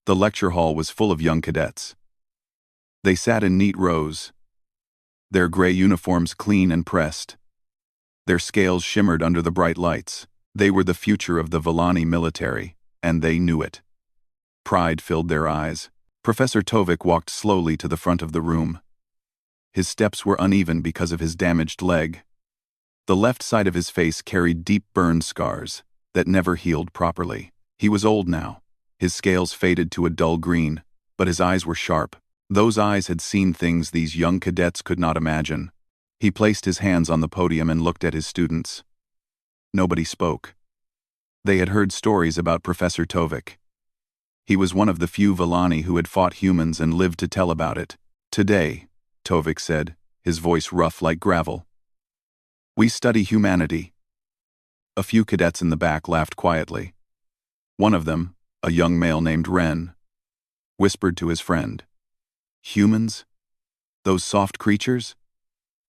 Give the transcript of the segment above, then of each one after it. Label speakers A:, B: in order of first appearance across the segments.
A: The lecture hall was full of young cadets. They sat in neat rows, their gray uniforms clean and pressed. Their scales shimmered under the bright lights. They were the future of the Villani military, and they knew it. Pride filled their eyes. Professor Tovik walked slowly to the front of the room. His steps were uneven because of his damaged leg. The left side of his face carried deep burn scars that never healed properly. He was old now. His scales faded to a dull green, but his eyes were sharp. Those eyes had seen things these young cadets could not imagine. He placed his hands on the podium and looked at his students. Nobody spoke. They had heard stories about Professor Tovik. He was one of the few Villani who had fought humans and lived to tell about it. Today, Tovik said, his voice rough like gravel, we study humanity. A few cadets in the back laughed quietly. One of them, a young male named Ren, whispered to his friend, humans? Those soft creatures?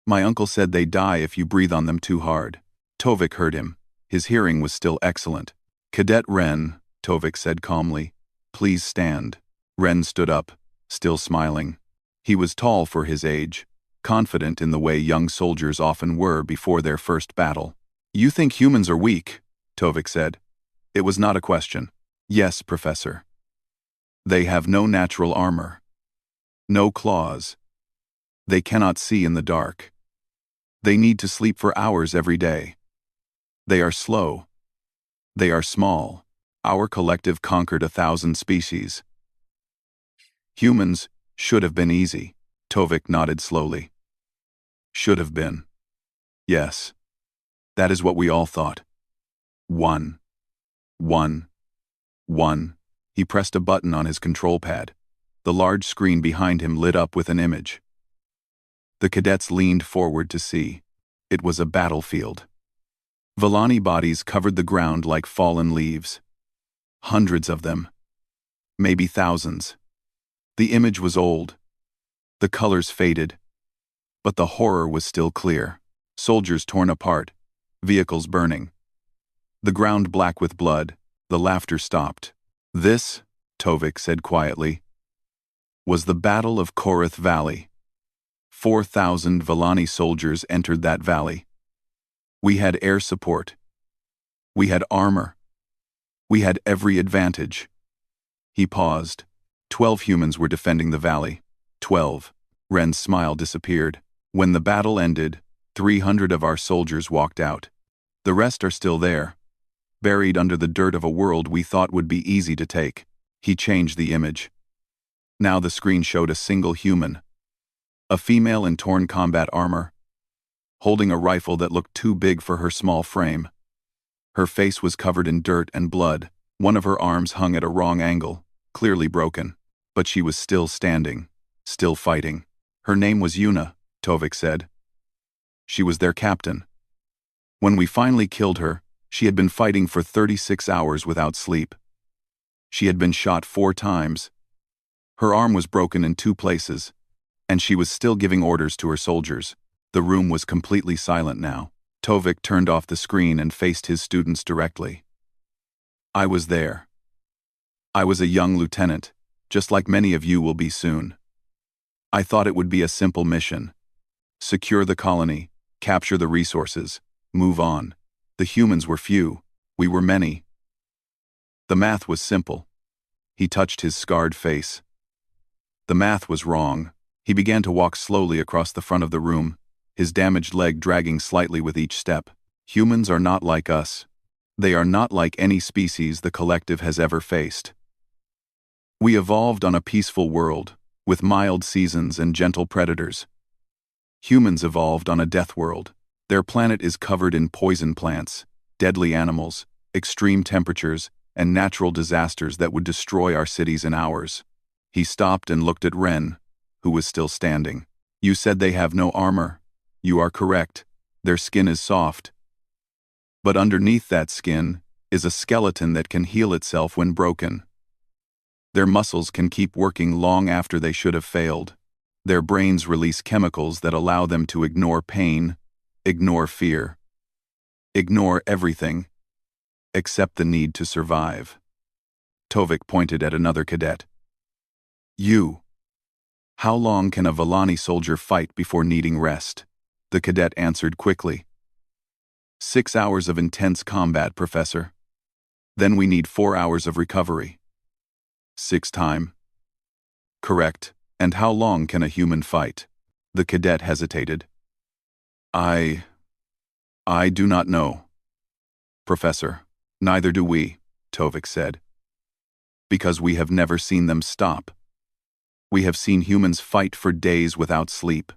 A: My uncle said they die if you breathe on them too hard. Tovik heard him. His hearing was still excellent. Cadet Ren, Tovik said calmly, please stand. Ren stood up, still smiling. He was tall for his age, confident in the way young soldiers often were before their first battle. You think humans are weak, Tovik said. It was not a question. Yes, Professor. They have no natural armor. No claws. They cannot see in the dark. They need to sleep for hours every day. They are slow. They are small. Our collective conquered 1,000 species. Humans should have been easy. Tovik nodded slowly. Should have been. Yes. That is what we all thought. One. He pressed a button on his control pad. The large screen behind him lit up with an image. The cadets leaned forward to see. It was a battlefield. Villani bodies covered the ground like fallen leaves. Hundreds of them. Maybe thousands. The image was old. The colors faded. But the horror was still clear. Soldiers torn apart. Vehicles burning. The ground black with blood. The laughter stopped. This, Tovik said quietly, was the Battle of Korath Valley. 4,000 Villani soldiers entered that valley. We had air support. We had armor. We had every advantage. He paused. 12 humans were defending the valley. 12. Ren's smile disappeared. When the battle ended, 300 of our soldiers walked out. The rest are still there, buried under the dirt of a world we thought would be easy to take. He changed the image. Now the screen showed a single human. A female in torn combat armor, holding a rifle that looked too big for her small frame. Her face was covered in dirt and blood. One of her arms hung at a wrong angle, clearly broken. But she was still standing, still fighting. Her name was Yuna, Tovik said. She was their captain. When we finally killed her, she had been fighting for 36 hours without sleep. She had been shot 4 times. Her arm was broken in 2 places, and she was still giving orders to her soldiers. The room was completely silent now. Tovik turned off the screen and faced his students directly. I was there. I was a young lieutenant, just like many of you will be soon. I thought it would be a simple mission. Secure the colony, capture the resources, move on. The humans were few, we were many. The math was simple. He touched his scarred face. The math was wrong. He began to walk slowly across the front of the room, his damaged leg dragging slightly with each step. Humans are not like us. They are not like any species the collective has ever faced. We evolved on a peaceful world, with mild seasons and gentle predators. Humans evolved on a death world. Their planet is covered in poison plants, deadly animals, extreme temperatures, and natural disasters that would destroy our cities in hours. He stopped and looked at Ren, who was still standing. You said they have no armor. You are correct. Their skin is soft. But underneath that skin is a skeleton that can heal itself when broken. Their muscles can keep working long after they should have failed. Their brains release chemicals that allow them to ignore pain, ignore fear, ignore everything, except the need to survive. Tovik pointed at another cadet. You. How long can a Volani soldier fight before needing rest? The cadet answered quickly. 6 hours of intense combat, Professor. Then we need 4 hours of recovery. 6 time. Correct. And how long can a human fight? The cadet hesitated. I do not know. Professor, neither do we, Tovik said. Because we have never seen them stop. We have seen humans fight for days without sleep.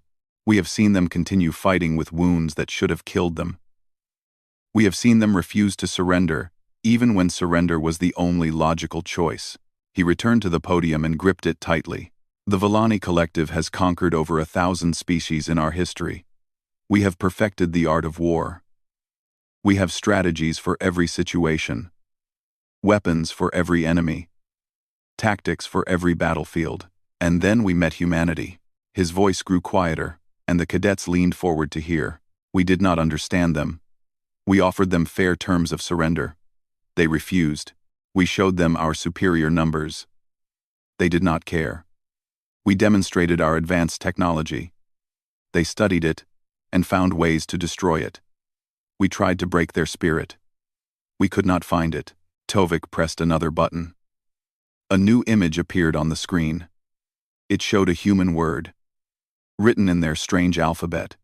A: We have seen them continue fighting with wounds that should have killed them. We have seen them refuse to surrender, even when surrender was the only logical choice. He returned to the podium and gripped it tightly. The Volani Collective has conquered over 1,000 species in our history. We have perfected the art of war. We have strategies for every situation, weapons for every enemy, tactics for every battlefield. And then we met humanity. His voice grew quieter, and the cadets leaned forward to hear. We did not understand them. We offered them fair terms of surrender. They refused. We showed them our superior numbers. They did not care. We demonstrated our advanced technology. They studied it and found ways to destroy it. We tried to break their spirit. We could not find it. Tovik pressed another button. A new image appeared on the screen. It showed a human word, written in their strange alphabet.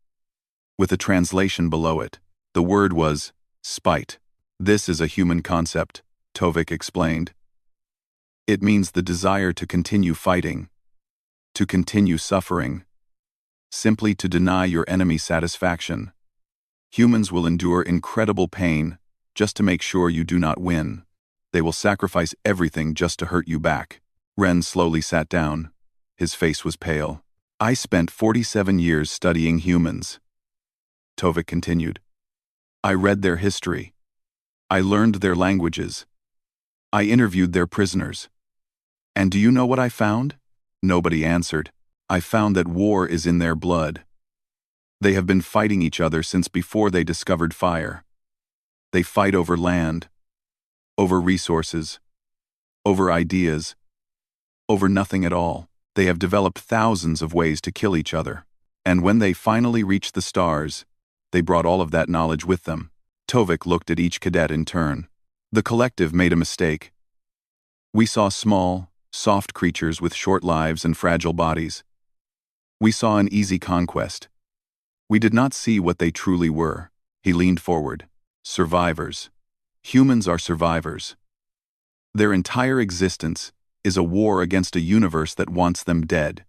A: With a translation below it, the word was spite. This is a human concept, Tovik explained. It means the desire to continue fighting, to continue suffering, simply to deny your enemy satisfaction. Humans will endure incredible pain just to make sure you do not win. They will sacrifice everything just to hurt you back. Ren slowly sat down. His face was pale. I spent 47 years studying humans. Tovik continued. I read their history. I learned their languages. I interviewed their prisoners. And do you know what I found? Nobody answered. I found that war is in their blood. They have been fighting each other since before they discovered fire. They fight over land, over resources, over ideas, over nothing at all. They have developed thousands of ways to kill each other. And when they finally reached the stars, they brought all of that knowledge with them. Tovik looked at each cadet in turn. The collective made a mistake. We saw small, soft creatures with short lives and fragile bodies. We saw an easy conquest. We did not see what they truly were. He leaned forward. Survivors. Humans are survivors. Their entire existence is a war against a universe that wants them dead.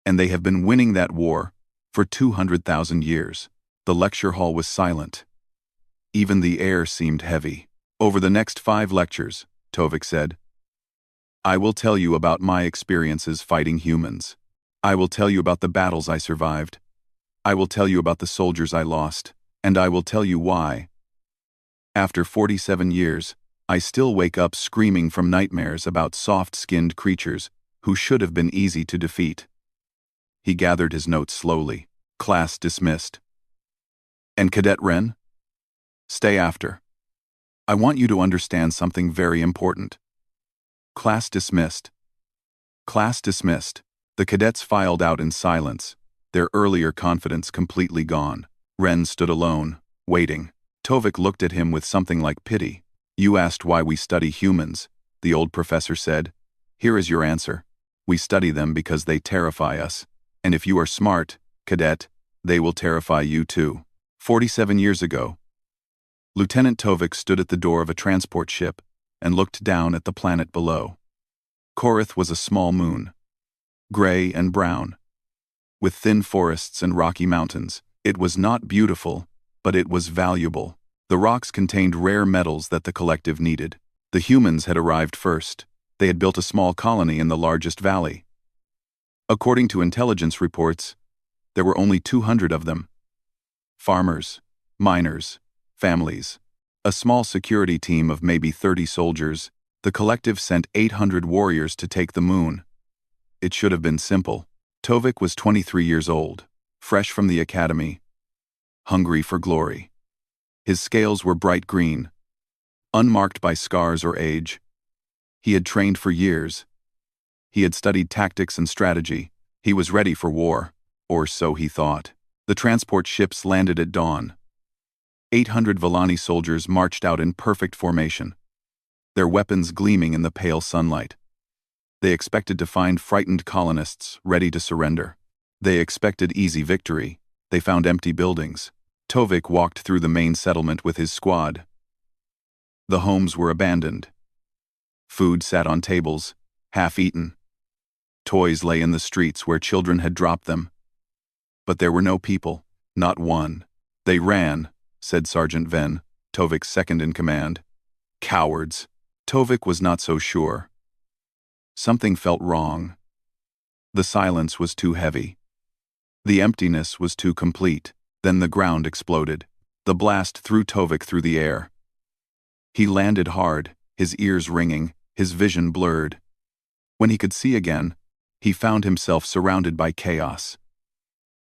A: And they have been winning that war for 200,000 years. The lecture hall was silent. Even the air seemed heavy. Over the next 5 lectures, Tovik said, I will tell you about my experiences fighting humans. I will tell you about the battles I survived. I will tell you about the soldiers I lost. And I will tell you why. After 47 years, I still wake up screaming from nightmares about soft-skinned creatures who should have been easy to defeat. He gathered his notes slowly. Class dismissed. And Cadet Ren? Stay after. I want you to understand something very important. Class dismissed. Class dismissed. The cadets filed out in silence, their earlier confidence completely gone. Ren stood alone, waiting. Tovik looked at him with something like pity. You asked why we study humans, the old professor said. Here is your answer. We study them because they terrify us. And if you are smart, cadet, they will terrify you too. 47 years ago, Lieutenant Tovik stood at the door of a transport ship and looked down at the planet below. Korath was a small moon, gray and brown, with thin forests and rocky mountains. It was not beautiful, but it was valuable. The rocks contained rare metals that the collective needed. The humans had arrived first. They had built a small colony in the largest valley. According to intelligence reports, there were only 200 of them. Farmers, miners, families. A small security team of maybe 30 soldiers. The collective sent 800 warriors to take the moon. It should have been simple. Tovik was 23 years old, fresh from the academy, hungry for glory. His scales were bright green, unmarked by scars or age. He had trained for years. He had studied tactics and strategy. He was ready for war, or so he thought. The transport ships landed at dawn. 800 Volani soldiers marched out in perfect formation, their weapons gleaming in the pale sunlight. They expected to find frightened colonists ready to surrender. They expected easy victory. They found empty buildings. Tovik walked through the main settlement with his squad. The homes were abandoned. Food sat on tables, half-eaten. Toys lay in the streets where children had dropped them. But there were no people, not one. They ran, said Sergeant Venn, Tovik's second-in-command. Cowards. Tovik was not so sure. Something felt wrong. The silence was too heavy. The emptiness was too complete. Then the ground exploded. The blast threw Tovik through the air. He landed hard, his ears ringing, his vision blurred. When he could see again, he found himself surrounded by chaos.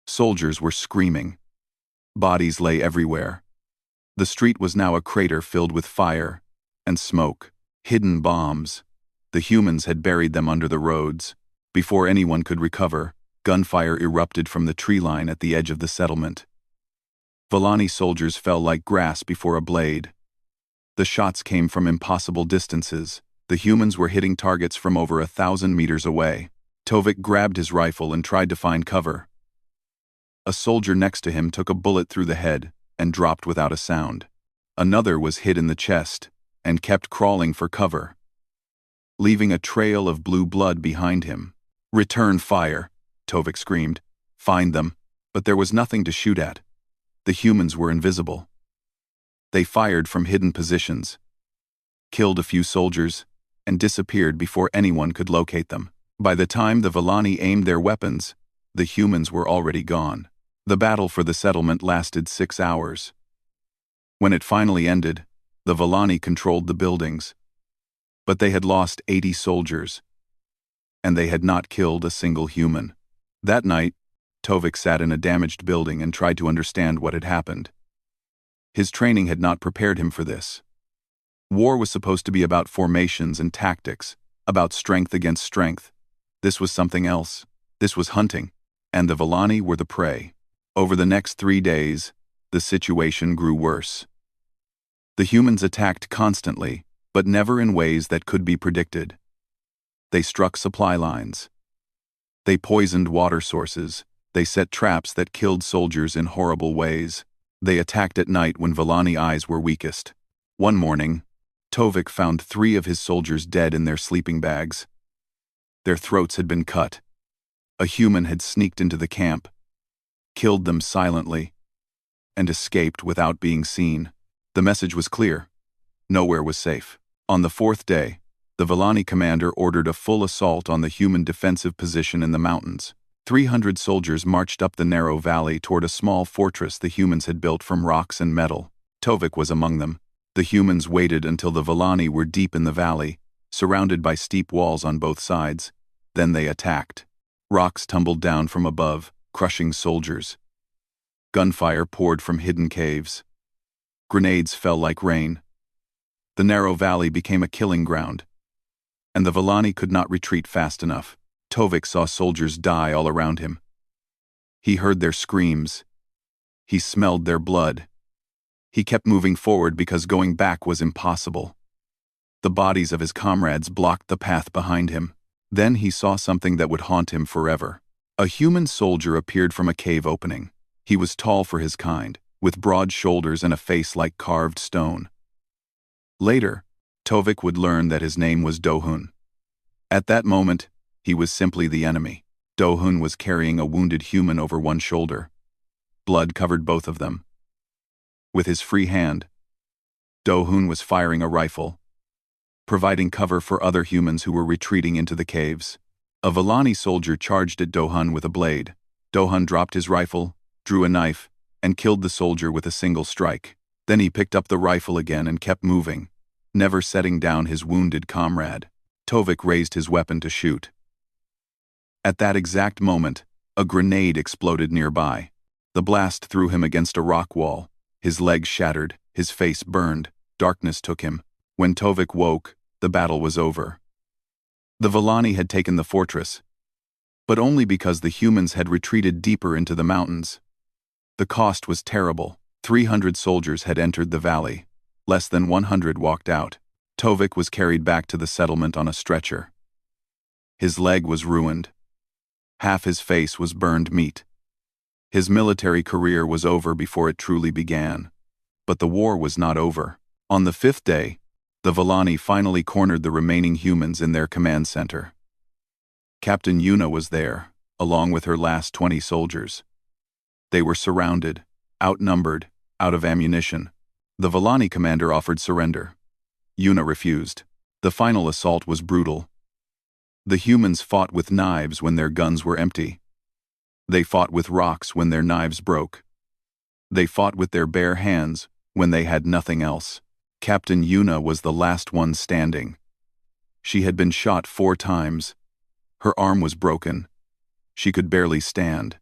A: Soldiers were screaming. Bodies lay everywhere. The street was now a crater filled with fire and smoke. Hidden bombs. The humans had buried them under the roads. Before anyone could recover, gunfire erupted from the tree line at the edge of the settlement. Volani soldiers fell like grass before a blade. The shots came from impossible distances. The humans were hitting targets from over 1,000 meters away. Tovik grabbed his rifle and tried to find cover. A soldier next to him took a bullet through the head and dropped without a sound. Another was hit in the chest and kept crawling for cover, leaving a trail of blue blood behind him. "Return fire," Tovik screamed. "Find them." But there was nothing to shoot at. The humans were invisible. They fired from hidden positions, killed a few soldiers, and disappeared before anyone could locate them. By the time the Volani aimed their weapons, the humans were already gone. The battle for the settlement lasted 6 hours. When it finally ended, the Volani controlled the buildings. But they had lost 80 soldiers, and they had not killed a single human. That night, Tovik sat in a damaged building and tried to understand what had happened. His training had not prepared him for this. War was supposed to be about formations and tactics, about strength against strength. This was something else. This was hunting, and the Volani were the prey. Over the next 3 days, the situation grew worse. The humans attacked constantly, but never in ways that could be predicted. They struck supply lines. They poisoned water sources. They set traps that killed soldiers in horrible ways. They attacked at night when Volani eyes were weakest. One morning, Tovik found 3 of his soldiers dead in their sleeping bags. Their throats had been cut. A human had sneaked into the camp, killed them silently, and escaped without being seen. The message was clear. Nowhere was safe. On the 4th day, the Volani commander ordered a full assault on the human defensive position in the mountains. 300 soldiers marched up the narrow valley toward a small fortress the humans had built from rocks and metal. Tovik was among them. The humans waited until the Volani were deep in the valley, surrounded by steep walls on both sides. Then they attacked. Rocks tumbled down from above, crushing soldiers. Gunfire poured from hidden caves. Grenades fell like rain. The narrow valley became a killing ground, and the Volani could not retreat fast enough. Tovik saw soldiers die all around him. He heard their screams. He smelled their blood. He kept moving forward because going back was impossible. The bodies of his comrades blocked the path behind him. Then he saw something that would haunt him forever. A human soldier appeared from a cave opening. He was tall for his kind, with broad shoulders and a face like carved stone. Later, Tovik would learn that his name was Dohun. At that moment, he was simply the enemy. Dohun was carrying a wounded human over one shoulder. Blood covered both of them. With his free hand, Dohun was firing a rifle, providing cover for other humans who were retreating into the caves. A Volani soldier charged at Dohun with a blade. Dohun dropped his rifle, drew a knife, and killed the soldier with a single strike. Then he picked up the rifle again and kept moving, never setting down his wounded comrade. Tovik raised his weapon to shoot. At that exact moment, a grenade exploded nearby. The blast threw him against a rock wall. His legs shattered, his face burned, darkness took him. When Tovik woke, the battle was over. The Villani had taken the fortress, but only because the humans had retreated deeper into the mountains. The cost was terrible. 300 soldiers had entered the valley. Less than 100 walked out. Tovik was carried back to the settlement on a stretcher. His leg was ruined. Half his face was burned meat. His military career was over before it truly began. But the war was not over. On the 5th day, the Villani finally cornered the remaining humans in their command center. Captain Yuna was there, along with her last 20 soldiers. They were surrounded, outnumbered, out of ammunition. The Villani commander offered surrender. Yuna refused. The final assault was brutal. The humans fought with knives when their guns were empty. They fought with rocks when their knives broke. They fought with their bare hands when they had nothing else. Captain Yuna was the last one standing. She had been shot 4 times. Her arm was broken. She could barely stand.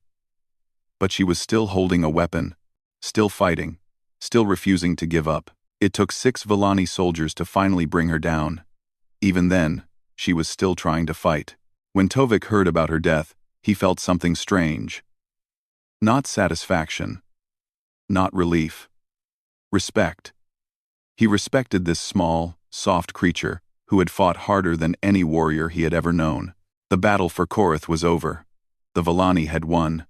A: But she was still holding a weapon, still fighting, still refusing to give up. It took 6 Villani soldiers to finally bring her down. Even then, she was still trying to fight. When Tovik heard about her death, he felt something strange. Not satisfaction. Not relief. Respect. He respected this small, soft creature who had fought harder than any warrior he had ever known. The battle for Korath was over. The Villani had won.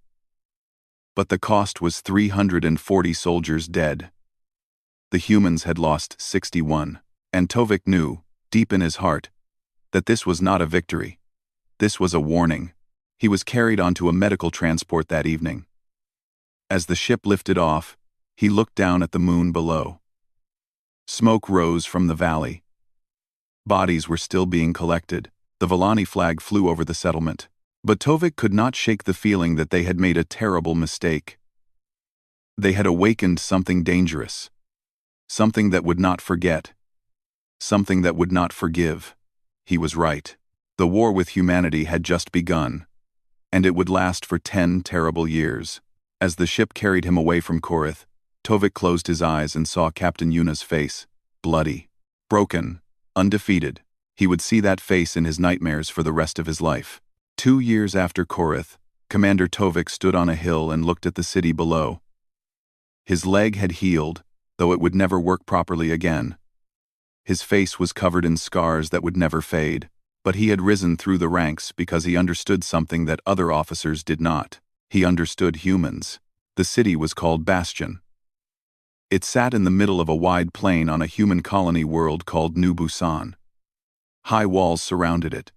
A: But the cost was 340 soldiers dead. The humans had lost 61, and Tovik knew, deep in his heart, that this was not a victory. This was a warning. He was carried onto a medical transport that evening. As the ship lifted off, he looked down at the moon below. Smoke rose from the valley. Bodies were still being collected. The Villani flag flew over the settlement. But Tovik could not shake the feeling that they had made a terrible mistake. They had awakened something dangerous. Something that would not forget. Something that would not forgive. He was right. The war with humanity had just begun, and it would last for 10 terrible years. As the ship carried him away from Korath, Tovik closed his eyes and saw Captain Yuna's face, bloody, broken, undefeated. He would see that face in his nightmares for the rest of his life. 2 years after Korath, Commander Tovik stood on a hill and looked at the city below. His leg had healed, though it would never work properly again. His face was covered in scars that would never fade, but he had risen through the ranks because he understood something that other officers did not. He understood humans. The city was called Bastion. It sat in the middle of a wide plain on a human colony world called New Busan. High walls surrounded it.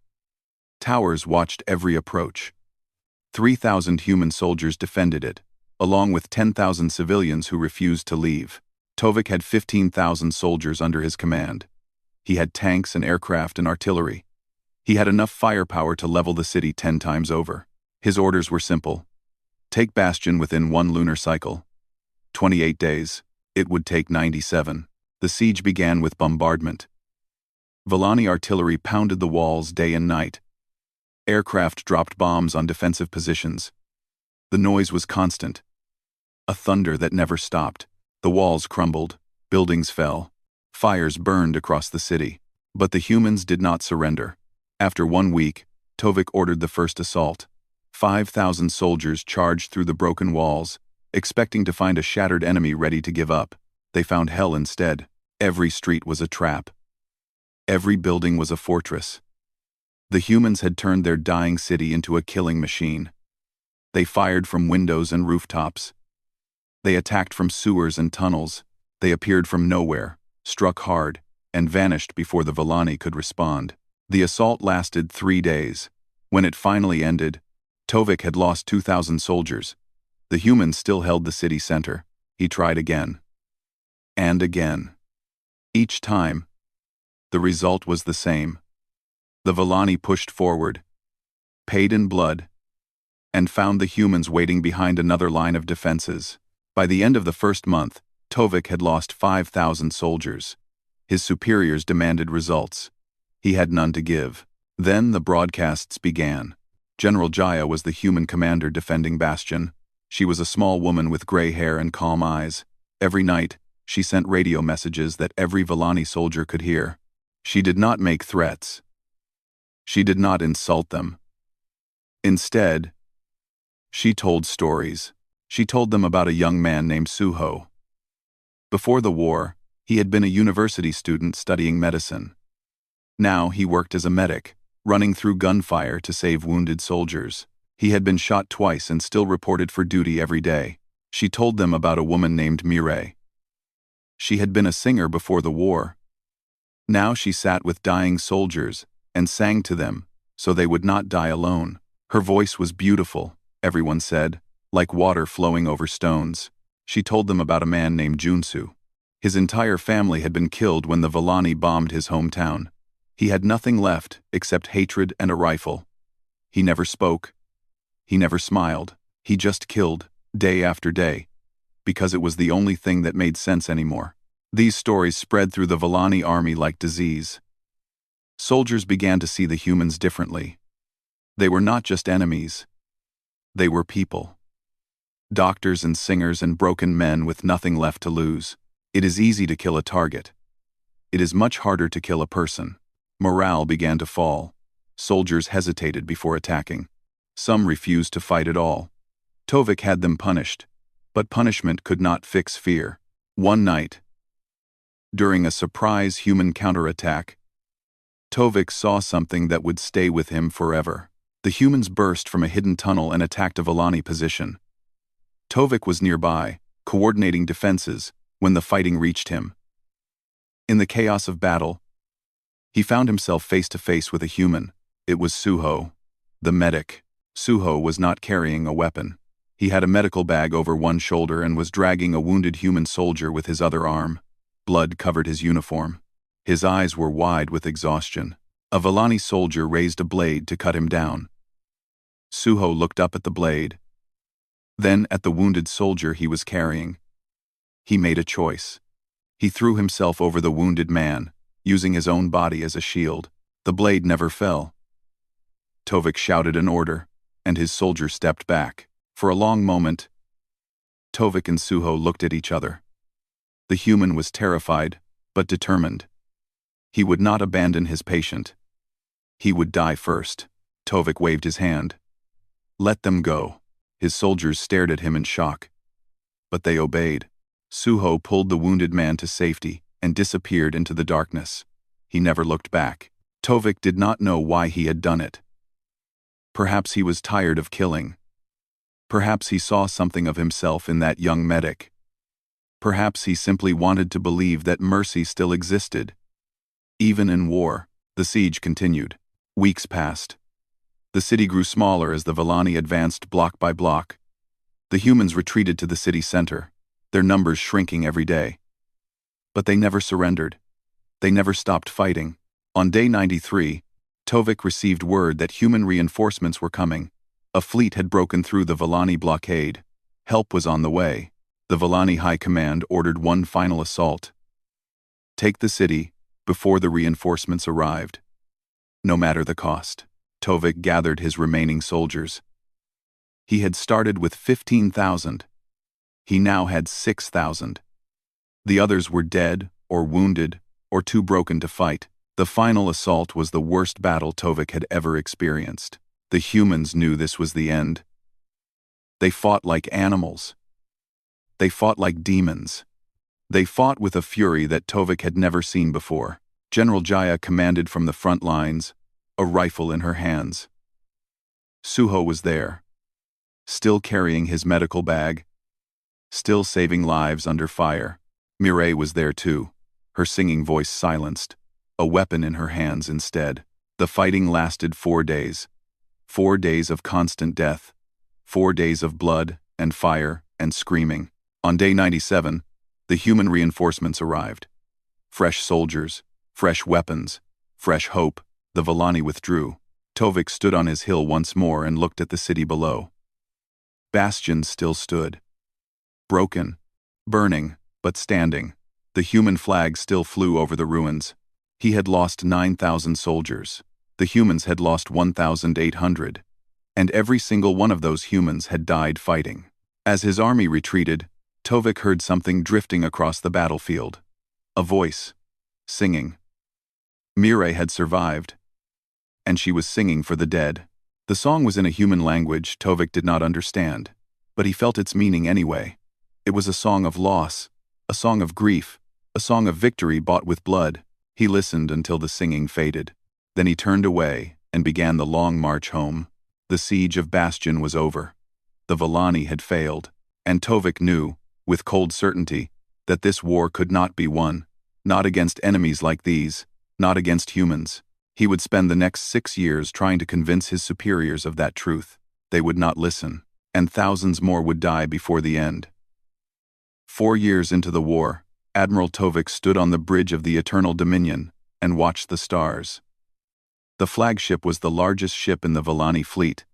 A: Towers watched every approach. 3,000 human soldiers defended it, along with 10,000 civilians who refused to leave. Tovik had 15,000 soldiers under his command. He had tanks and aircraft and artillery. He had enough firepower to level the city 10 times over. His orders were simple. Take Bastion within 1 lunar cycle. 28 days. It would take 97. The siege began with bombardment. Villani artillery pounded the walls day and night. Aircraft dropped bombs on defensive positions. The noise was constant. A thunder that never stopped. The walls crumbled. Buildings fell. Fires burned across the city. But the humans did not surrender. After 1 week, Tovik ordered the first assault. 5,000 soldiers charged through the broken walls, expecting to find a shattered enemy ready to give up. They found hell instead. Every street was a trap. Every building was a fortress. The humans had turned their dying city into a killing machine. They fired from windows and rooftops. They attacked from sewers and tunnels. They appeared from nowhere, struck hard, and vanished before the Villani could respond. The assault lasted 3 days. When it finally ended, Tovik had lost 2,000 soldiers. The humans still held the city center. He tried again. And again. Each time, the result was the same. The Villani pushed forward, paid in blood, and found the humans waiting behind another line of defenses. By the end of the first month, Tovik had lost 5,000 soldiers. His superiors demanded results. He had none to give. Then the broadcasts began. General Jaya was the human commander defending Bastion. She was a small woman with gray hair and calm eyes. Every night, she sent radio messages that every Villani soldier could hear. She did not make threats. She did not insult them. Instead, she told stories. She told them about a young man named Suho. Before the war, he had been a university student studying medicine. Now he worked as a medic, running through gunfire to save wounded soldiers. He had been shot twice and still reported for duty every day. She told them about a woman named Mireille. She had been a singer before the war. Now she sat with dying soldiers and sang to them so they would not die alone. Her voice was beautiful, everyone said, like water flowing over stones. She told them about a man named Junsu. His entire family had been killed when the Villani bombed his hometown. He had nothing left except hatred and a rifle. He never spoke. He never smiled. He just killed, day after day, because it was the only thing that made sense anymore. These stories spread through the Villani army like disease. Soldiers began to see the humans differently. They were not just enemies. They were people. Doctors and singers and broken men with nothing left to lose. It is easy to kill a target. It is much harder to kill a person. Morale began to fall. Soldiers hesitated before attacking. Some refused to fight at all. Tovik had them punished, but punishment could not fix fear. One night, during a surprise human counterattack, Tovik saw something that would stay with him forever. The humans burst from a hidden tunnel and attacked a Villani position. Tovik was nearby, coordinating defenses, when the fighting reached him. In the chaos of battle, he found himself face to face with a human. It was Suho, the medic. Suho was not carrying a weapon. He had a medical bag over one shoulder and was dragging a wounded human soldier with his other arm. Blood covered his uniform. His eyes were wide with exhaustion. A Villani soldier raised a blade to cut him down. Suho looked up at the blade, then at the wounded soldier he was carrying. He made a choice. He threw himself over the wounded man, using his own body as a shield. The blade never fell. Tovik shouted an order, and his soldier stepped back. For a long moment, Tovik and Suho looked at each other. The human was terrified, but determined. He would not abandon his patient. He would die first. Tovik waved his hand. Let them go. His soldiers stared at him in shock. But they obeyed. Suho pulled the wounded man to safety and disappeared into the darkness. He never looked back. Tovik did not know why he had done it. Perhaps he was tired of killing. Perhaps he saw something of himself in that young medic. Perhaps he simply wanted to believe that mercy still existed. Even in war, the siege continued. Weeks passed. The city grew smaller as the Villani advanced block by block. The humans retreated to the city center, their numbers shrinking every day. But they never surrendered. They never stopped fighting. On day 93, Tovik received word that human reinforcements were coming. A fleet had broken through the Villani blockade. Help was on the way. The Villani High Command ordered one final assault. Take the city before the reinforcements arrived. No matter the cost. Tovik gathered his remaining soldiers. He had started with 15,000. He now had 6,000. The others were dead, or wounded, or too broken to fight. The final assault was the worst battle Tovik had ever experienced. The humans knew this was the end. They fought like animals. They fought like demons. They fought with a fury that Tovik had never seen before. General Jaya commanded from the front lines, a rifle in her hands. Suho was there, still carrying his medical bag, still saving lives under fire. Mireille was there too, her singing voice silenced, a weapon in her hands instead. The fighting lasted 4 days. 4 days of constant death. 4 days of blood and fire and screaming. On day 97, the human reinforcements arrived. Fresh soldiers, fresh weapons, fresh hope. The Villani withdrew. Tovik stood on his hill once more and looked at the city below. Bastions still stood. Broken, burning, but standing. The human flag still flew over the ruins. He had lost 9,000 soldiers. The humans had lost 1,800. And every single one of those humans had died fighting. As his army retreated, Tovik heard something drifting across the battlefield. A voice, singing. Mireille had survived. and she was singing for the dead. The song was in a human language Tovik did not understand, but he felt its meaning anyway. It was a song of loss, a song of grief, a song of victory bought with blood. He listened until the singing faded. Then he turned away and began the long march home. The siege of Bastion was over. The Volani had failed, and Tovik knew, with cold certainty, that this war could not be won, not against enemies like these, not against humans. He would spend the next 6 years trying to convince his superiors of that truth. They would not listen, and thousands more would die before the end. 4 years into the war, Admiral Tovik stood on the bridge of the Eternal Dominion and watched the stars. The flagship was the largest ship in the Volani fleet,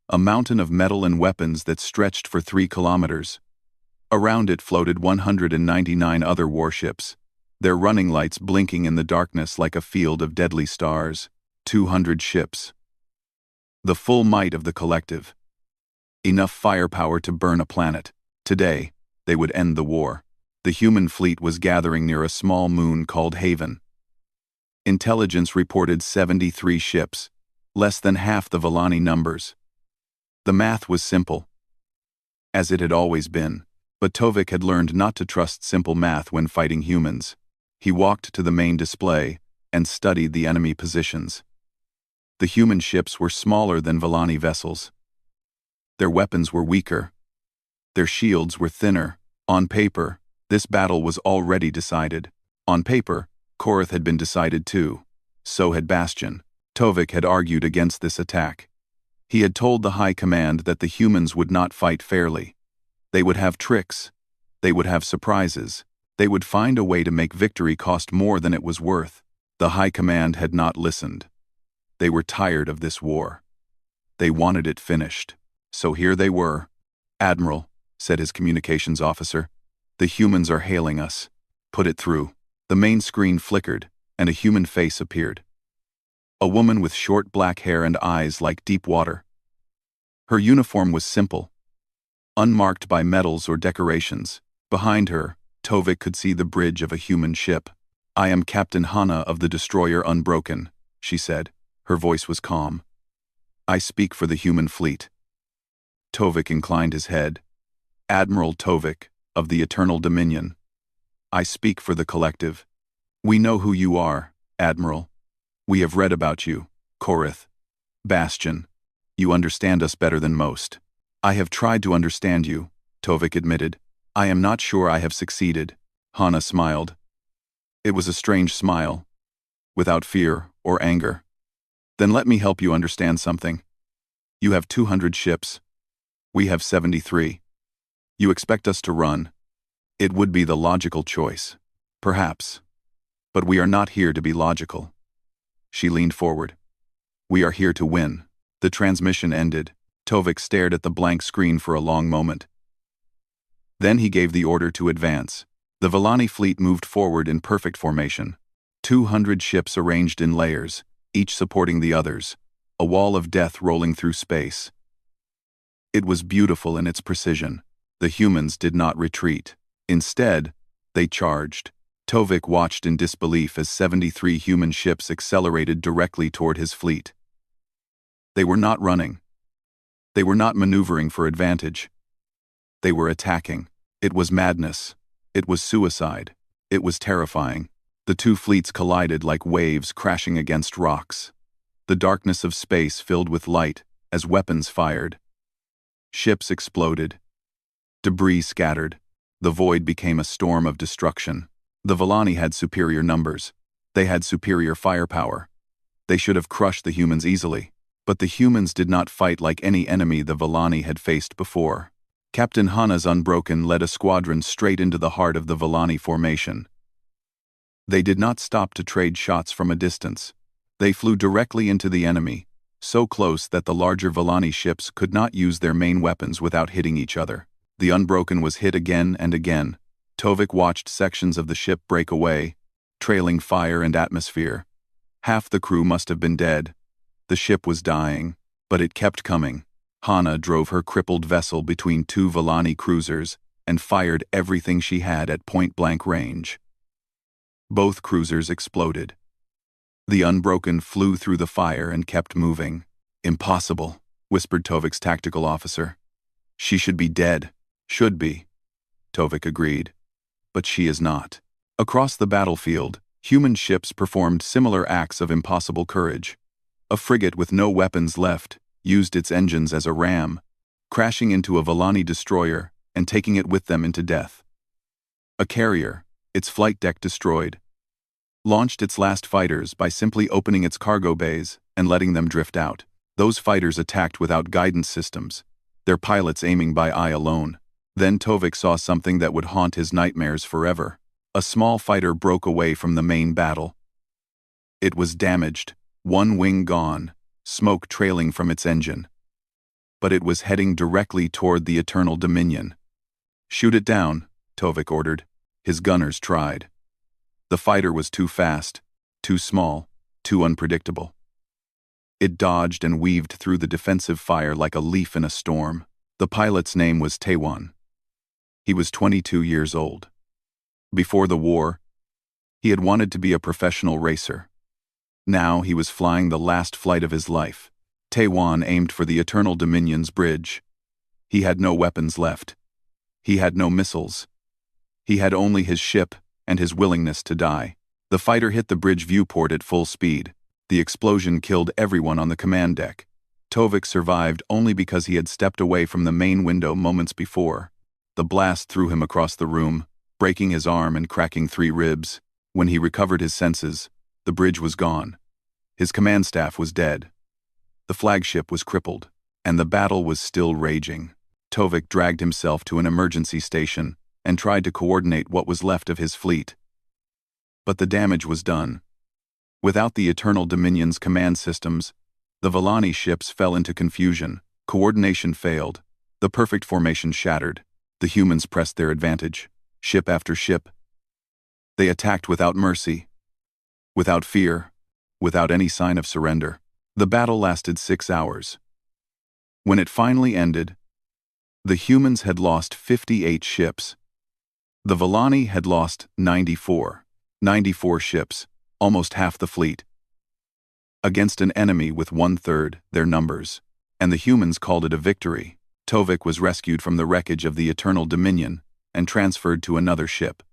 A: a mountain of metal and weapons that stretched for 3 kilometers. Around it floated 199 other warships, their running lights blinking in the darkness like a field of deadly stars. 200 ships. The full might of the collective. Enough firepower to burn a planet. Today, they would end the war. The human fleet was gathering near a small moon called Haven. Intelligence reported 73 ships, less than half the Volani numbers. The math was simple, as it had always been, but Tovik had learned not to trust simple math when fighting humans. He walked to the main display and studied the enemy positions. The human ships were smaller than Volani vessels. Their weapons were weaker. Their shields were thinner. On paper, this battle was already decided. On paper, Korath had been decided too. So had Bastion. Tovik had argued against this attack. He had told the High Command that the humans would not fight fairly. They would have tricks. They would have surprises. They would find a way to make victory cost more than it was worth. The High Command had not listened. They were tired of this war. They wanted it finished. So here they were. "Admiral," said his communications officer, "the humans are hailing us. Put it through." The main screen flickered, and a human face appeared. A woman with short black hair and eyes like deep water. Her uniform was simple, unmarked by medals or decorations. Behind her, Tovik could see the bridge of a human ship. "I am Captain Hana of the destroyer Unbroken," she said. Her voice was calm. "I speak for the human fleet." Tovik inclined his head. "Admiral Tovik, of the Eternal Dominion. I speak for the collective. We know who you are, Admiral. We have read about you, Korath. Bastion. You understand us better than most." "I have tried to understand you," Tovik admitted. "I am not sure I have succeeded." Hana smiled. It was a strange smile, without fear or anger. "Then let me help you understand something. You have 200 ships. We have 73. You expect us to run. It would be the logical choice. Perhaps. But we are not here to be logical." She leaned forward. "We are here to win." The transmission ended. Tovik stared at the blank screen for a long moment. Then he gave the order to advance. The Volani fleet moved forward in perfect formation. 200 ships arranged in layers, each supporting the others, a wall of death rolling through space. It was beautiful in its precision. The humans did not retreat. Instead, they charged. Tovik watched in disbelief as 73 human ships accelerated directly toward his fleet. They were not running. They were not maneuvering for advantage. They were attacking. It was madness. It was suicide. It was terrifying. The two fleets collided like waves crashing against rocks. The darkness of space filled with light as weapons fired. Ships exploded. Debris scattered. The void became a storm of destruction. The Volani had superior numbers. They had superior firepower. They should have crushed the humans easily. But the humans did not fight like any enemy the Volani had faced before. Captain Hana's Unbroken led a squadron straight into the heart of the Volani formation. They did not stop to trade shots from a distance. They flew directly into the enemy, so close that the larger Volani ships could not use their main weapons without hitting each other. The Unbroken was hit again and again. Tovik watched sections of the ship break away, trailing fire and atmosphere. Half the crew must have been dead. The ship was dying, but it kept coming. Hana drove her crippled vessel between two Volani cruisers and fired everything she had at point-blank range. Both cruisers exploded. The Unbroken flew through the fire and kept moving. "Impossible," whispered Tovik's tactical officer. "She should be dead." "Should be," Tovik agreed. "But she is not." Across the battlefield, human ships performed similar acts of impossible courage. A frigate with no weapons left used its engines as a ram, crashing into a Volani destroyer and taking it with them into death. A carrier, its flight deck destroyed, launched its last fighters by simply opening its cargo bays and letting them drift out. Those fighters attacked without guidance systems, their pilots aiming by eye alone. Then Tovik saw something that would haunt his nightmares forever. A small fighter broke away from the main battle. It was damaged, one wing gone, smoke trailing from its engine. But it was heading directly toward the Eternal Dominion. "Shoot it down," Tovik ordered. His gunners tried. The fighter was too fast, too small, too unpredictable. It dodged and weaved through the defensive fire like a leaf in a storm. The pilot's name was Taewon. He was 22 years old. Before the war, he had wanted to be a professional racer. Now he was flying the last flight of his life. Taewon aimed for the Eternal Dominion's bridge. He had no weapons left. He had no missiles. He had only his ship and his willingness to die. The fighter hit the bridge viewport at full speed. The explosion killed everyone on the command deck. Tovik survived only because he had stepped away from the main window moments before. The blast threw him across the room, breaking his arm and cracking 3 ribs. When he recovered his senses, the bridge was gone. His command staff was dead. The flagship was crippled, and the battle was still raging. Tovik dragged himself to an emergency station and tried to coordinate what was left of his fleet. But the damage was done. Without the Eternal Dominion's command systems, the Volani ships fell into confusion. Coordination failed. The perfect formation shattered. The humans pressed their advantage, ship after ship. They attacked without mercy, without fear, without any sign of surrender. The battle lasted 6 hours. When it finally ended, the humans had lost 58 ships. The Volani had lost 94 ships, almost half the fleet, against an enemy with 1/3 their numbers, and the humans called it a victory. Tovik was rescued from the wreckage of the Eternal Dominion and transferred to another ship.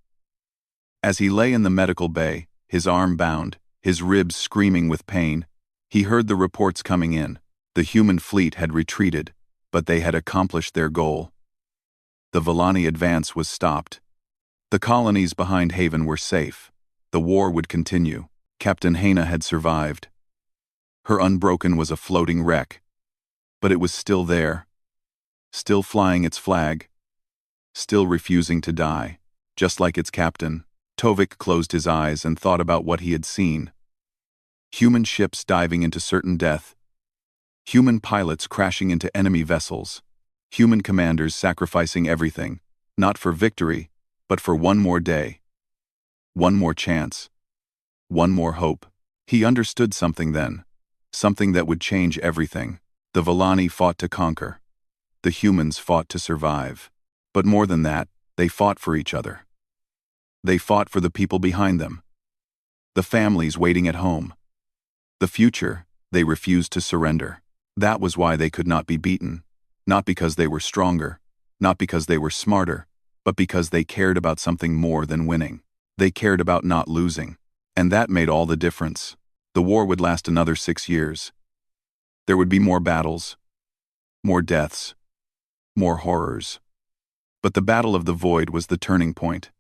A: As he lay in the medical bay, his arm bound, his ribs screaming with pain, he heard the reports coming in. The human fleet had retreated, but they had accomplished their goal. The Volani advance was stopped. The colonies behind Haven were safe. The war would continue. Captain Hana had survived. Her Unbroken was a floating wreck, but it was still there, still flying its flag, still refusing to die, just like its captain. Tovik closed his eyes and thought about what he had seen. Human ships diving into certain death, human pilots crashing into enemy vessels, human commanders sacrificing everything, not for victory, but for one more day, one more chance, one more hope. He understood something then, something that would change everything. The Volani fought to conquer. The humans fought to survive. But more than that, they fought for each other. They fought for the people behind them, the families waiting at home. The future, they refused to surrender. That was why they could not be beaten, not because they were stronger, not because they were smarter, but because they cared about something more than winning. They cared about not losing. And that made all the difference. The war would last another 6 years. There would be more battles, more deaths, more horrors. But the Battle of the Void was the turning point.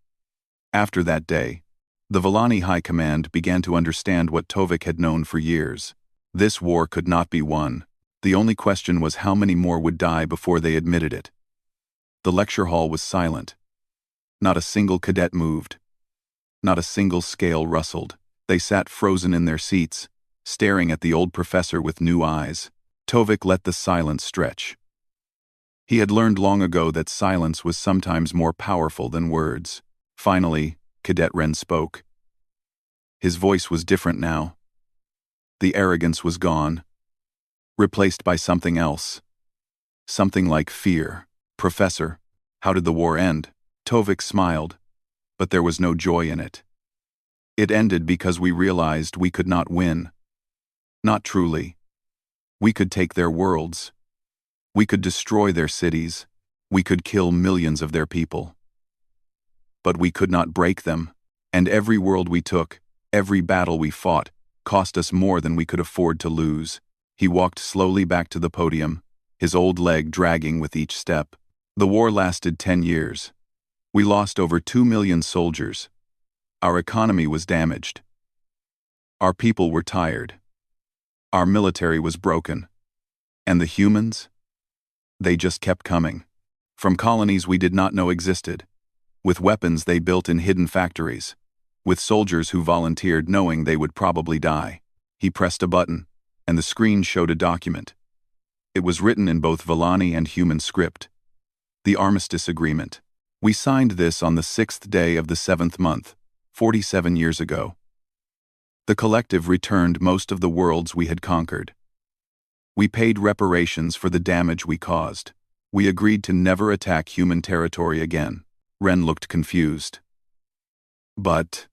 A: After that day, the Volani High Command began to understand what Tovik had known for years. This war could not be won. The only question was how many more would die before they admitted it. The lecture hall was silent. Not a single cadet moved. Not a single scale rustled. They sat frozen in their seats, staring at the old professor with new eyes. Tovik let the silence stretch. He had learned long ago that silence was sometimes more powerful than words. Finally, Cadet Wren spoke. His voice was different now. The arrogance was gone, replaced by something else. Something like fear. "Professor, how did the war end?" Tovik smiled, but there was no joy in it. It ended because we realized we could not win. Not truly. We could take their worlds. We could destroy their cities. We could kill millions of their people. But we could not break them, and every world we took, every battle we fought, cost us more than we could afford to lose. He walked slowly back to the podium, his old leg dragging with each step. The war lasted 10 years. We lost over 2 million soldiers. Our economy was damaged. Our people were tired. Our military was broken. And the humans? They just kept coming. From colonies we did not know existed. With weapons they built in hidden factories. With soldiers who volunteered knowing they would probably die. He pressed a button, and the screen showed a document. It was written in both Villani and human script. The Armistice Agreement. We signed this on the 6th day of the 7th month, 47 years ago. The collective returned most of the worlds we had conquered. We paid reparations for the damage we caused. We agreed to never attack human territory again. Ren looked confused. But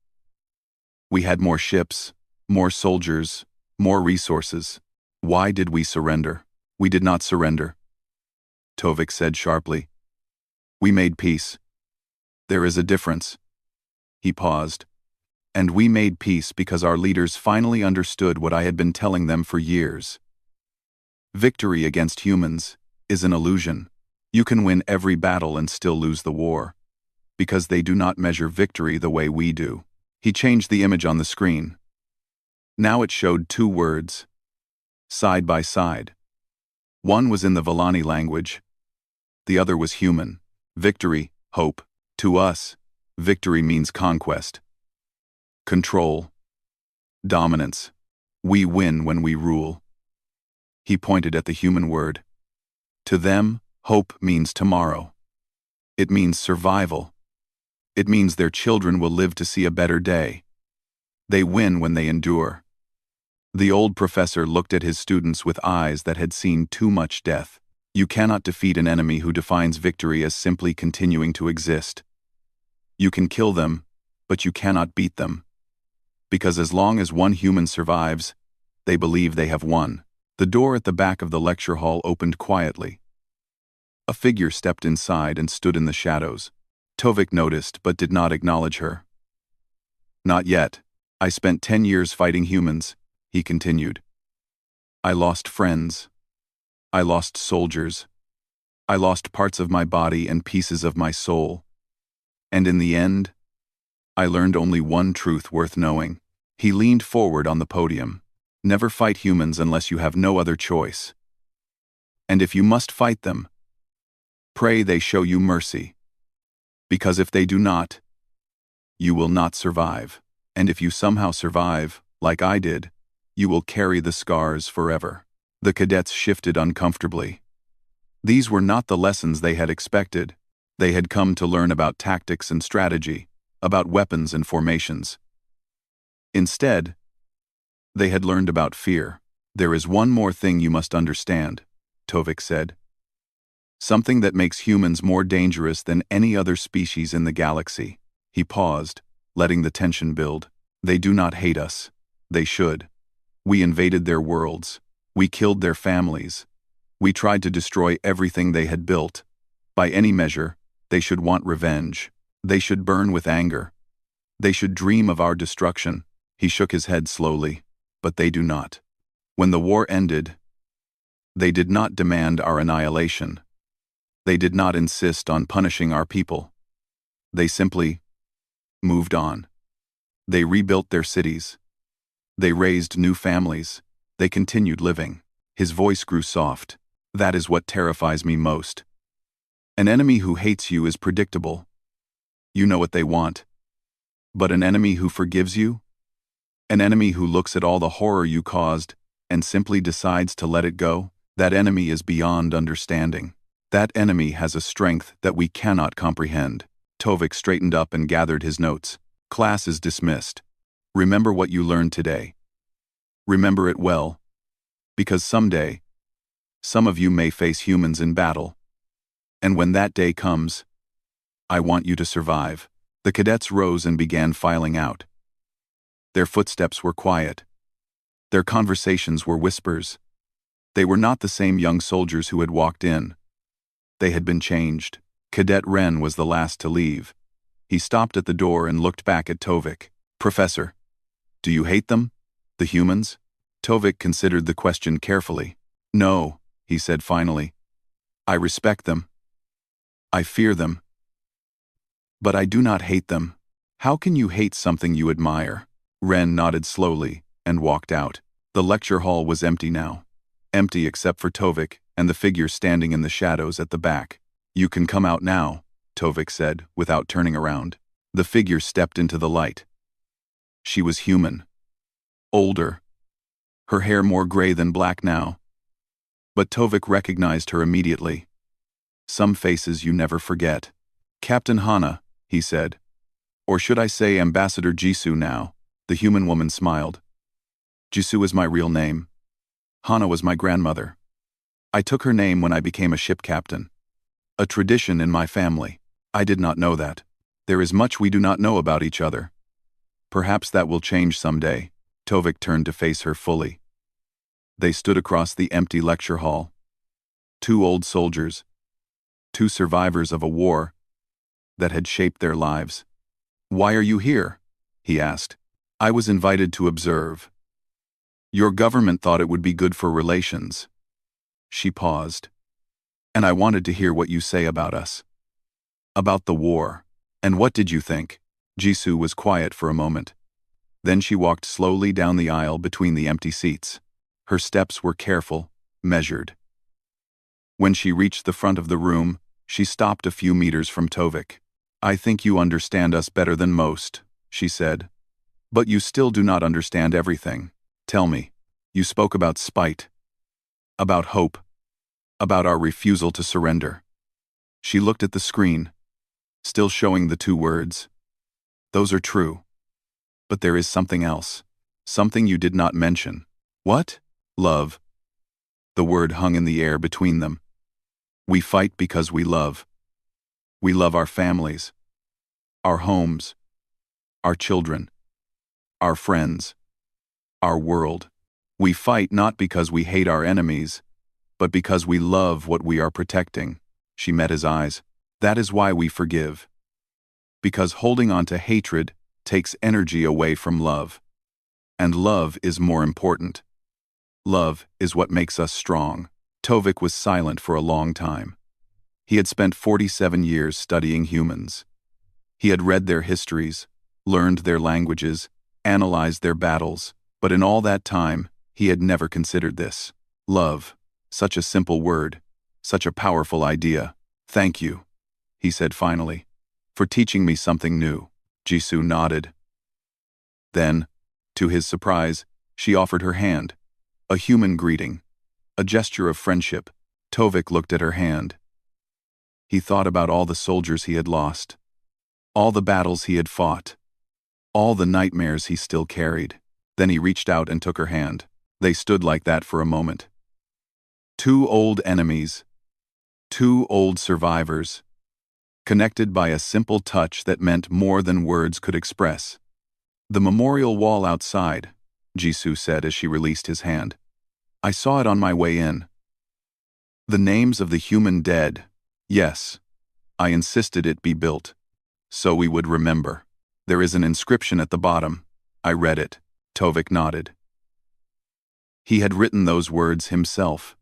A: we had more ships, more soldiers, more resources. Why did we surrender? We did not surrender, Tovik said sharply. We made peace. There is a difference. He paused. And we made peace because our leaders finally understood what I had been telling them for years. Victory against humans is an illusion. You can win every battle and still lose the war. Because they do not measure victory the way we do. He changed the image on the screen. Now it showed 2 words. Side by side. One was in the Villani language. The other was human. Victory, hope. To us, victory means conquest. Control. Dominance. We win when we rule. He pointed at the human word. To them, hope means tomorrow. It means survival. It means their children will live to see a better day. They win when they endure. The old professor looked at his students with eyes that had seen too much death. You cannot defeat an enemy who defines victory as simply continuing to exist. You can kill them, but you cannot beat them. Because as long as one human survives, they believe they have won. The door at the back of the lecture hall opened quietly. A figure stepped inside and stood in the shadows. Tovik noticed but did not acknowledge her. Not yet. I spent 10 years fighting humans, he continued. I lost friends. I lost soldiers. I lost parts of my body and pieces of my soul. And in the end, I learned only one truth worth knowing. He leaned forward on the podium. Never fight humans unless you have no other choice. And if you must fight them, pray they show you mercy. Because if they do not, you will not survive. And if you somehow survive, like I did, you will carry the scars forever. The cadets shifted uncomfortably. These were not the lessons they had expected. They had come to learn about tactics and strategy, about weapons and formations. Instead, they had learned about fear. There is one more thing you must understand, Tovik said. Something that makes humans more dangerous than any other species in the galaxy. He paused, letting the tension build. They do not hate us. They should. We invaded their worlds. We killed their families. We tried to destroy everything they had built. By any measure, they should want revenge. They should burn with anger. They should dream of our destruction. He shook his head slowly, but they do not. When the war ended, they did not demand our annihilation. They did not insist on punishing our people. They simply moved on. They rebuilt their cities. They raised new families. They continued living. His voice grew soft. That is what terrifies me most. An enemy who hates you is predictable. You know what they want. But an enemy who forgives you? An enemy who looks at all the horror you caused and simply decides to let it go? That enemy is beyond understanding. That enemy has a strength that we cannot comprehend. Tovik straightened up and gathered his notes. Class is dismissed. Remember what you learned today. Remember it well. Because someday, some of you may face humans in battle. And when that day comes, I want you to survive. The cadets rose and began filing out. Their footsteps were quiet. Their conversations were whispers. They were not the same young soldiers who had walked in. They had been changed. Cadet Ren was the last to leave. He stopped at the door and looked back at Tovik. "Professor, do you hate them? The humans?" Tovik considered the question carefully. "No," he said finally. "I respect them. I fear them. But I do not hate them." "How can you hate something you admire?" Ren nodded slowly and walked out. The lecture hall was empty now. Empty except for Tovik and the figure standing in the shadows at the back. "You can come out now," Tovik said, without turning around. The figure stepped into the light. She was human. Older. Her hair more gray than black now. But Tovik recognized her immediately. Some faces you never forget. "Captain Hana," he said. "Or should I say Ambassador Jisoo now?" The human woman smiled. "Jisoo is my real name. Hana was my grandmother. I took her name when I became a ship captain. A tradition in my family. I did not know that. There is much we do not know about each other. Perhaps that will change someday." Tovik turned to face her fully. They stood across the empty lecture hall. Two old soldiers. Two survivors of a war that had shaped their lives. "Why are you here?" he asked. "I was invited to observe. Your government thought it would be good for relations." She paused. "And I wanted to hear what you say about us. About the war. And what did you think?" Jisoo was quiet for a moment. Then she walked slowly down the aisle between the empty seats. Her steps were careful, measured. When she reached the front of the room, she stopped a few meters from Tovik. "I think you understand us better than most," she said. "But you still do not understand everything. Tell me, you spoke about spite, about hope, about our refusal to surrender." She looked at the screen, still showing the two words. "Those are true. But there is something else. Something you did not mention." "What?" "Love." The word hung in the air between them. "We fight because we love. We love our families, our homes, our children, our friends, our world. We fight not because we hate our enemies, but because we love what we are protecting." She met his eyes. "That is why we forgive. Because holding on to hatred takes energy away from love. And love is more important. Love is what makes us strong." Tovik was silent for a long time. He had spent 47 years studying humans. He had read their histories, learned their languages, analyzed their battles, but in all that time, he had never considered this. Love, such a simple word, such a powerful idea. "Thank you," he said finally, "for teaching me something new." Jisoo nodded. Then, to his surprise, she offered her hand. A human greeting. A gesture of friendship. Tovik looked at her hand. He thought about all the soldiers he had lost. All the battles he had fought. All the nightmares he still carried. Then he reached out and took her hand. They stood like that for a moment. Two old enemies. Two old survivors. Connected by a simple touch that meant more than words could express. "The memorial wall outside," Jisoo said as she released his hand. "I saw it on my way in. The names of the human dead. Yes, I insisted it be built. So we would remember. There is an inscription at the bottom. I read it." Tovik nodded. He had written those words himself.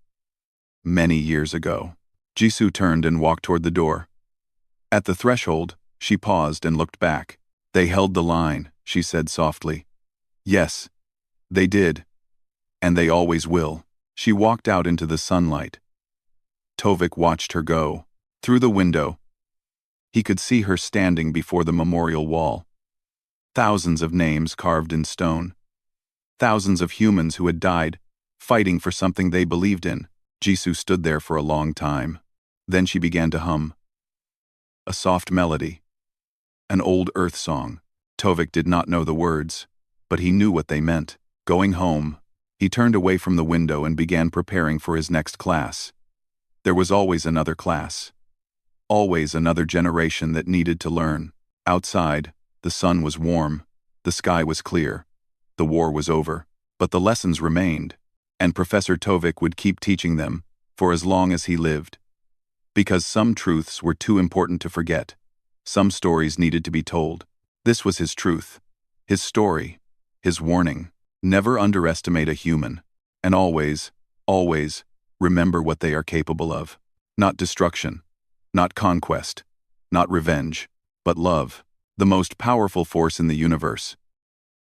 A: Many years ago. Jisoo turned and walked toward the door. At the threshold, she paused and looked back. "They held the line," she said softly. "Yes, they did. And they always will." She walked out into the sunlight. Tovik watched her go. Through the window, he could see her standing before the memorial wall. Thousands of names carved in stone. Thousands of humans who had died, fighting for something they believed in. Jisoo stood there for a long time. Then she began to hum. A soft melody. An old Earth song. Tovik did not know the words, but he knew what they meant. Going home, he turned away from the window and began preparing for his next class. There was always another class. Always another generation that needed to learn. Outside, the sun was warm. The sky was clear. The war was over, but the lessons remained, and Professor Tovik would keep teaching them for as long as he lived. Because some truths were too important to forget. Some stories needed to be told. This was his truth, his story, his warning. Never underestimate a human, and always, always, remember what they are capable of. Not destruction, not conquest, not revenge, but love, the most powerful force in the universe.